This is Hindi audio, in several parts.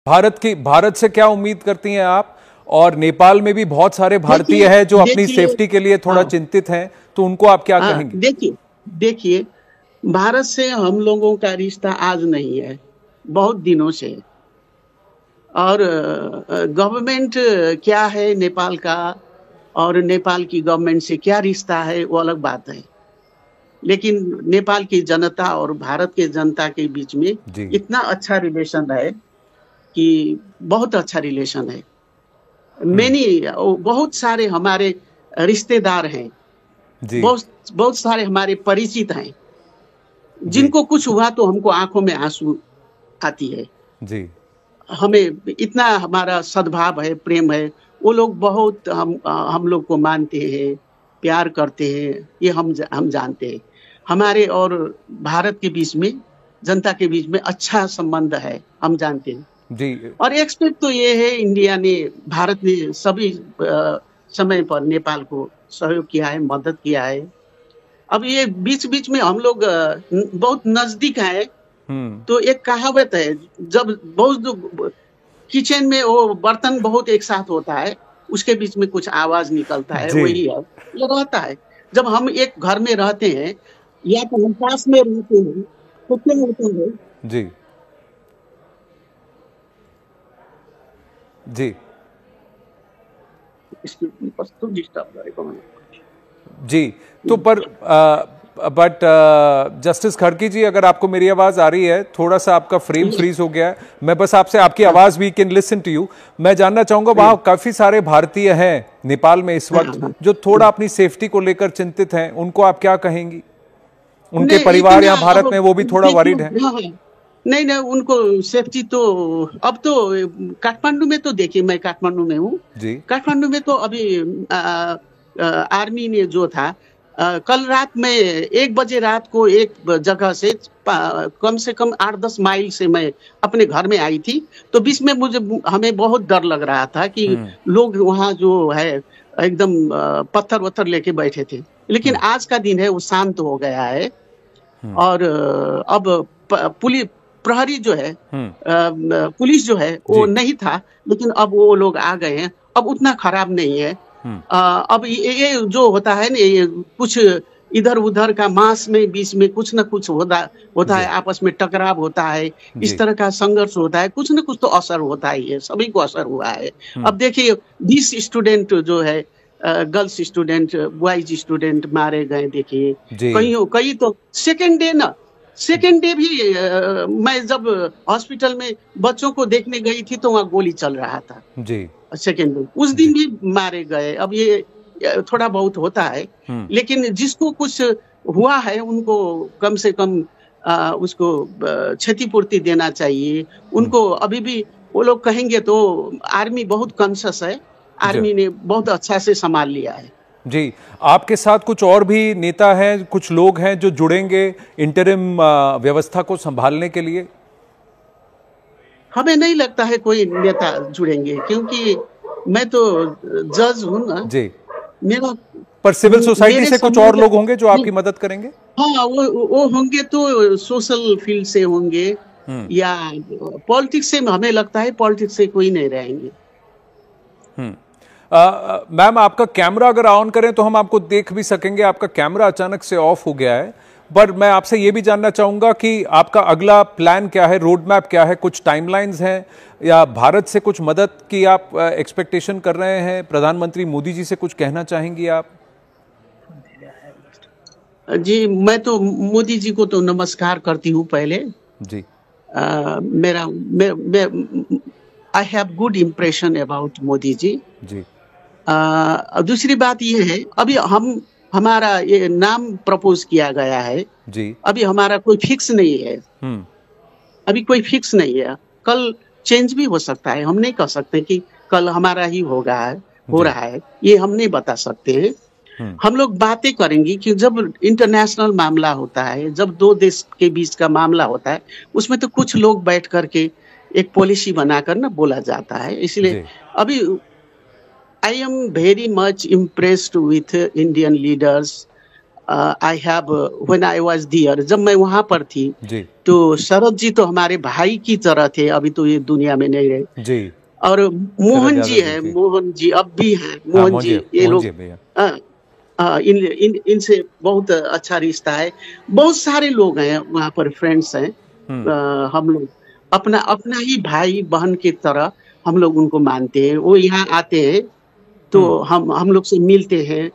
भारत से क्या उम्मीद करती हैं आप? और नेपाल में भी बहुत सारे भारतीय हैं जो अपनी सेफ्टी के लिए थोड़ा चिंतित हैं, तो उनको आप क्या कहेंगे? देखिए, भारत से हम लोगों का रिश्ता आज नहीं है, बहुत दिनों से। और गवर्नमेंट क्या है नेपाल का और नेपाल की गवर्नमेंट से क्या रिश्ता है वो अलग बात है, लेकिन नेपाल की जनता और भारत के जनता के बीच में इतना अच्छा रिलेशन है कि बहुत अच्छा रिलेशन है। बहुत सारे हमारे रिश्तेदार हैं, बहुत सारे हमारे परिचित हैं, जिनको कुछ हुआ तो हमको आंखों में आंसू आती है जी। हमें इतना हमारा सद्भाव है, प्रेम है, वो लोग बहुत हम लोग को मानते हैं, प्यार करते हैं, ये हम जानते हैं। हमारे और भारत के बीच में, जनता के बीच में अच्छा संबंध है, हम जानते हैं जी। और एक्सपेक्ट तो ये है, इंडिया ने, भारत ने सभी समय पर नेपाल को सहयोग किया है, मदद किया है। अब ये बीच बीच में हम लोग बहुत नजदीक हैं, तो एक कहावत है, जब बहुत किचन में वो बर्तन बहुत एक साथ होता है, उसके बीच में कुछ आवाज निकलता है, वही है, ये रहता है। जब हम एक घर में रहते हैं या तो हम पास में रहते हैं तो क्या होता है जी जी जी। तो पर बट जस्टिस खड़की जी, अगर आपको मेरी आवाज आ रही है, थोड़ा सा आपका फ्रेम फ्रीज हो गया है, मैं बस आपसे आपकी आवाज, we can listen to you. मैं जानना चाहूंगा, वहां काफी सारे भारतीय हैं नेपाल में इस वक्त जो थोड़ा अपनी सेफ्टी को लेकर चिंतित हैं, उनको आप क्या कहेंगी? उनके परिवार यहाँ भारत में वो भी थोड़ा वरीड है। नहीं, उनको सेफ्टी तो अब तो काठमांडू में तो देखिए, मैं काठमांडू में हूँ जी। काठमांडू में तो अभी आर्मी ने जो था, कल रात में 1 बजे रात को एक जगह से कम 8-10 माइल से मैं अपने घर में आई थी, तो बीच में हमें बहुत डर लग रहा था कि लोग वहाँ जो है एकदम पत्थर वत्थर लेके बैठे थे, लेकिन आज का दिन है वो शांत हो गया है। और अब प्रहरी जो है, पुलिस जो है वो नहीं था, लेकिन अब वो लोग आ गए हैं, अब उतना खराब नहीं है। अब ये जो होता है ना, ये कुछ इधर उधर का मास में बीच में कुछ न कुछ होता है, आपस में टकराव होता है, इस तरह का संघर्ष होता है, कुछ न कुछ तो असर होता ही है, सभी को असर हुआ है। अब देखिए 20 स्टूडेंट जो है, गर्ल्स स्टूडेंट, बॉयज स्टूडेंट मारे गए, देखिए कई तो सेकेंड डे भी मैं जब हॉस्पिटल में बच्चों को देखने गई थी तो वहाँ गोली चल रहा था जी। सेकेंड डे उस दिन भी मारे गए। अब ये थोड़ा बहुत होता है, लेकिन जिसको कुछ हुआ है उनको कम से कम उसको क्षतिपूर्ति देना चाहिए उनको। अभी भी वो लोग कहेंगे तो आर्मी बहुत कॉन्शियस है, आर्मी ने बहुत अच्छा से संभाल लिया है जी। आपके साथ कुछ और भी नेता हैं, कुछ लोग हैं जो जुड़ेंगे इंटरिम व्यवस्था को संभालने के लिए? हमें नहीं लगता है कोई नेता जुड़ेंगे, क्योंकि मैं तो जज हूँ ना जी। मेरा पर सिविल सोसाइटी से कुछ और लोग होंगे जो आपकी मदद करेंगे? हाँ, वो होंगे तो सोशल फील्ड से होंगे, या पॉलिटिक्स से। हमें लगता है पॉलिटिक्स से कोई नहीं रहेंगे। मैम, आपका कैमरा अगर ऑन करें तो हम आपको देख भी सकेंगे। आपका कैमरा अचानक से ऑफ हो गया है, पर मैं आपसे ये भी जानना चाहूंगा कि आपका अगला प्लान क्या है, रोड मैप क्या है, कुछ टाइमलाइंस हैं या भारत से कुछ मदद की आप एक्सपेक्टेशन कर रहे हैं? प्रधानमंत्री मोदी जी से कुछ कहना चाहेंगी आप? जी, मैं तो मोदी जी को तो नमस्कार करती हूँ पहले जी। I have good impression about Modi ji ji. दूसरी बात ये है, अभी हमारा ये नाम प्रपोज किया गया है जी। अभी हमारा कोई फिक्स नहीं है, अभी कोई फिक्स नहीं है, कल चेंज भी हो सकता है। हम नहीं कह सकते कि कल हमारा ही हो रहा है, ये हम नहीं बता सकते हैं। हम लोग बातें करेंगे कि जब इंटरनेशनल मामला होता है, जब दो देश के बीच का मामला होता है, उसमें तो कुछ लोग बैठ करके एक पॉलिसी बनाकर ना बोला जाता है। इसलिए अभी I am very much impressed with Indian leaders I have when I was there, जब मैं वहां पर थी जी तो शरद जी तो हमारे भाई की तरह थे, अभी तो ये दुनिया में नहीं रहे। जी। और शरद मोहन जी यादव है, जी। मोहन जी अब भी हैं, हाँ मोहन जी, ये मोहन लोग जी भैया। इनसे बहुत अच्छा रिश्ता है। बहुत सारे लोग हैं वहाँ पर, फ्रेंड्स हैं। हम लोग अपना अपना ही भाई बहन की तरह हम लोग उनको मानते हैं। वो यहाँ आते हैं तो हम्म हम लोग से मिलते हैं,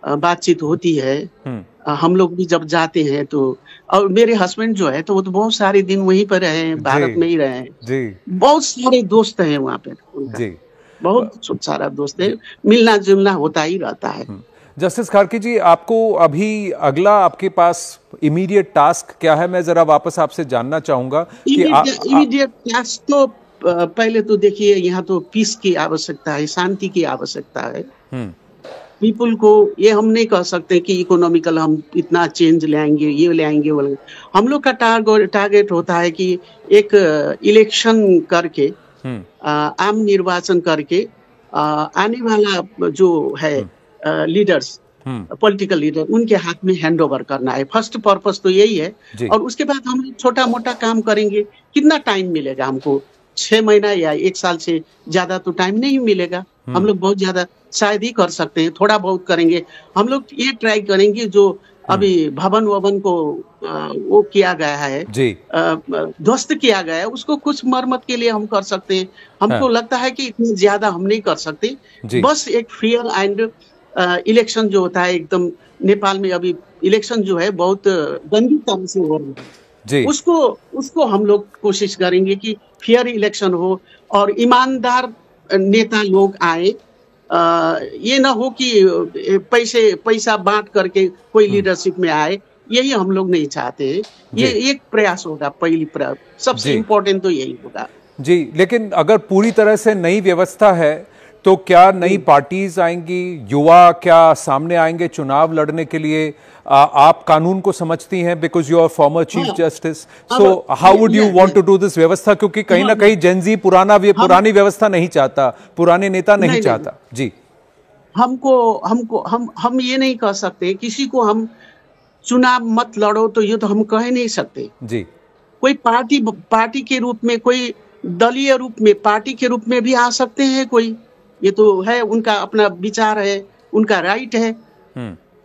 बातचीत होती है। हम्म हम लोग भी जब जाते हैं तो, और मेरे हस्बैंड जो है तो वो तो बहुत सारे दिन वहीं पर रहे हैं, जी भारत में ही रहे हैं। जी बहुत सारे दोस्त हैं वहाँ पे उनका, जी बहुत सारा दोस्त है, जी। मिलना जुलना होता ही रहता है। जस्टिस खारकी जी, आपको अभी अगला आपके पास इमीडिएट टास्क क्या है? मैं जरा वापस आपसे जानना चाहूंगा कि इमीडिएट क्लास तो पहले तो देखिए, यहाँ तो पीस की आवश्यकता है, शांति की आवश्यकता है। हम्म पीपुल को ये हम नहीं कह सकते कि इकोनॉमिकल हम इतना चेंज लाएंगे, ये लाएंगे वो लाएंगे। हम लोग का टारगेट होता है कि एक इलेक्शन करके, हम्म आम निर्वाचन करके, आने वाला जो है लीडर्स, हम्म पॉलिटिकल लीडर, उनके हाथ में हैंड ओवर करना है। फर्स्ट पर्पस तो यही है। जी और उसके बाद हम छोटा मोटा काम करेंगे। कितना टाइम मिलेगा हमको? 6 महीना या 1 साल से ज्यादा तो टाइम नहीं मिलेगा। हम लोग बहुत ज्यादा शायद ही कर सकते हैं, थोड़ा बहुत करेंगे। हम लोग ये ट्राई करेंगे जो अभी भवन ववन को वो किया गया है, जी ध्वस्त किया गया है, उसको कुछ मरम्मत के लिए हम कर सकते हैं। हमको हाँ लगता है कि इतनी ज्यादा हम नहीं कर सकते। जी बस एक फेयर एंड इलेक्शन जो होता है, एकदम नेपाल में अभी इलेक्शन जो है बहुत गंदी तरह से हो रहा है। जी उसको उसको हम लोग कोशिश करेंगे कि फेयर इलेक्शन हो और ईमानदार नेता लोग आए। ये ना हो कि पैसा बांट करके कोई लीडरशिप में आए, यही हम लोग नहीं चाहते हैं। ये जी एक प्रयास होगा, सबसे जी इम्पोर्टेंट तो यही होगा। जी। लेकिन अगर पूरी तरह से नई व्यवस्था है तो क्या नई पार्टीज आएंगी, युवा क्या सामने आएंगे चुनाव लड़ने के लिए? आप कानून को समझती हैं, because you are former chief justice, so how would you want to do this व्यवस्था? क्योंकि कहीं ना कहीं जेनजी पुरानी व्यवस्था नहीं चाहता, पुराने नेता नहीं चाहता। जी हम ये नहीं कह सकते किसी को हम चुनाव मत लड़ो, तो ये तो हम कह नहीं सकते। जी कोई पार्टी के रूप में, कोई दलीय रूप में, पार्टी के रूप में भी आ सकते हैं कोई। ये तो है, उनका अपना विचार है, उनका राइट है,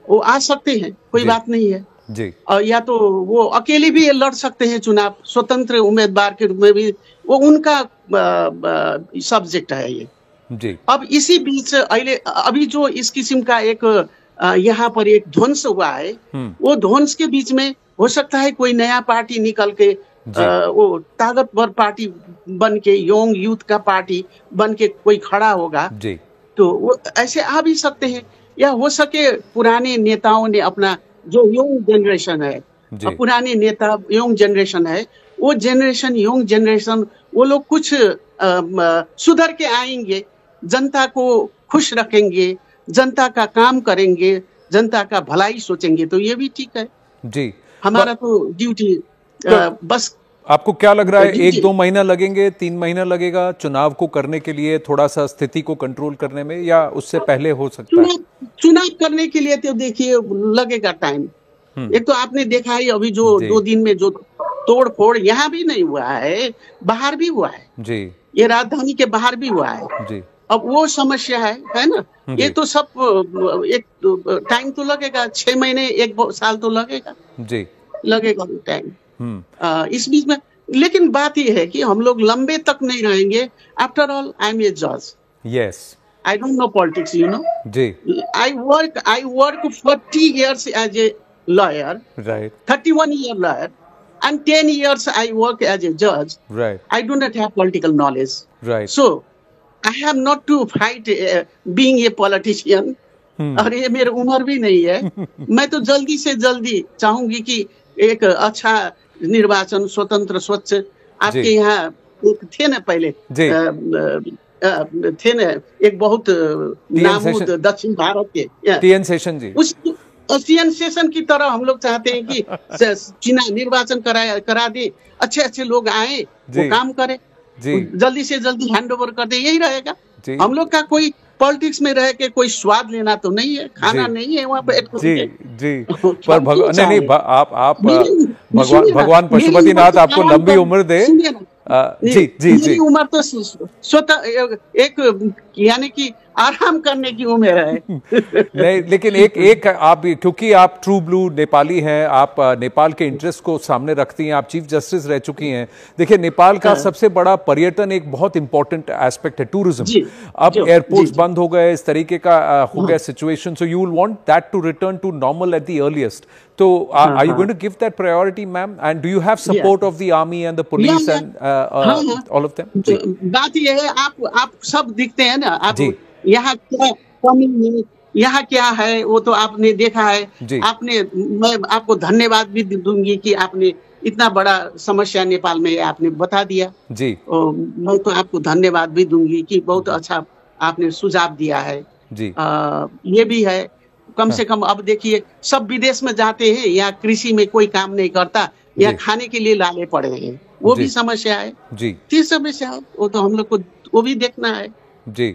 वो आ सकते हैं, कोई बात नहीं है जी। और या तो वो अकेले भी लड़ सकते हैं चुनाव, स्वतंत्र उम्मीदवार के रूप में भी, वो उनका सब्जेक्ट है ये जी। अब इसी बीच अभी जो इस किस्म का एक यहाँ पर एक ध्वंस हुआ है, वो ध्वंस के बीच में हो सकता है कोई नया पार्टी निकल के वो ताकतवर पार्टी बन के, यंग यूथ का पार्टी बन के कोई खड़ा होगा जी। तो वो ऐसे आ भी सकते हैं। या हो सके पुराने नेताओं ने अपना, जो यंग जनरेशन है, पुराने नेता यंग जनरेशन है, वो यंग जनरेशन वो लोग कुछ सुधर के आएंगे, जनता को खुश रखेंगे, जनता का काम करेंगे, जनता का भलाई सोचेंगे, तो ये भी ठीक है जी। हमारा तो ड्यूटी बस। आपको क्या लग रहा है, 1-2 महीना लगेंगे, 3 महीना लगेगा चुनाव को करने के लिए, थोड़ा सा स्थिति को कंट्रोल करने में, या उससे पहले हो सकता है? चुनाव करने के लिए तो देखिए लगेगा टाइम। एक तो आपने देखा है अभी जो 2 दिन में जो तोड़ फोड़ यहाँ भी नहीं हुआ है, बाहर भी हुआ है जी। ये राजधानी के बाहर भी हुआ है जी। अब वो समस्या है ना। ये तो सब एक टाइम तो लगेगा, 6 महीने 1 साल तो लगेगा जी, लगेगा टाइम इस बीच में। लेकिन बात ये है कि हम लोग लंबे तक नहीं रहेंगे। After all I am a जज, yes, I don't know politics, you know ji. I work 40 years as a lawyer, right, 31 year lawyer, and 10 years I work as a judge. right, I do not have political knowledge, right. so I have not to fight being a politician. और ये मेरी उम्र भी नहीं है। मैं तो जल्दी से जल्दी चाहूंगी कि एक अच्छा निर्वाचन, स्वतंत्र, स्वच्छ, आपके यहाँ एक थे ना पहले, थे ना एक बहुत नामूद दक्षिण भारत के टीएन शेषन जी, उस टीएन शेषन की तरह हम लोग चाहते हैं कि चुनाव निर्वाचन करा दे, अच्छे अच्छे लोग आए, वो काम करे, जल्दी से जल्दी हैंड ओवर कर दे, यही रहेगा। हम लोग का कोई पॉलिटिक्स में रह के कोई स्वाद लेना तो नहीं है, खाना जी नहीं है वहाँ पे। जी जी। पर हम क्यों नहीं नहीं, चाहे? आप मेरी भगवान सुनिए ना, भगवान मेरी उम्र पशुपतिनाथ तो आपको आराम लंबी कर, उम्र दे। सुनिए ना, जी जी मेरी जी। उम्र तो स्वतः एक यानी कि आराम करने की उम्र है। नहीं, लेकिन एक आप, क्योंकि आप ट्रू ब्लू नेपाली हैं, आप नेपाल के इंटरेस्ट को सामने रखती हैं, आप चीफ जस्टिस रह चुकी हैं। देखिए, नेपाल का सबसे बड़ा पर्यटन एक बहुत इंपॉर्टेंट एस्पेक्ट है, टूरिज्म। जी अब जी एयरपोर्ट्स जी। बंद हो गए, इस तरीके का हो हाँ गया situation, so you will want that to return to normal at the earliest. तो हाँ आर यू हाँ। Going to give that priority, ma'am? And do you have या support of the army and the या पुलिस या एंड हाँ हाँ। All of them? तो जी बात यह है, आप सब दिखते हैं ना, आप जी यहाँ क्या कमी है, यहाँ क्या है, वो तो आपने देखा है। जी आपने, मैं आपको धन्यवाद भी दूंगी कि आपने इतना बड़ा समस्या नेपाल में आपने बता दिया। जी और मैं तो आपको धन्यवाद भी दूंगी कि बहुत जी अच्छा आपने सुझाव दिया है। जी। ये भी है, कम हाँ से कम अब देखिए, सब विदेश में जाते हैं, यहाँ कृषि में कोई काम नहीं करता, यहाँ जी खाने के लिए लाले पड़े हैं, वो भी जी समस्या है। जी तीसरा समस्या है, वो तो हम लोग को वो भी देखना है। जी।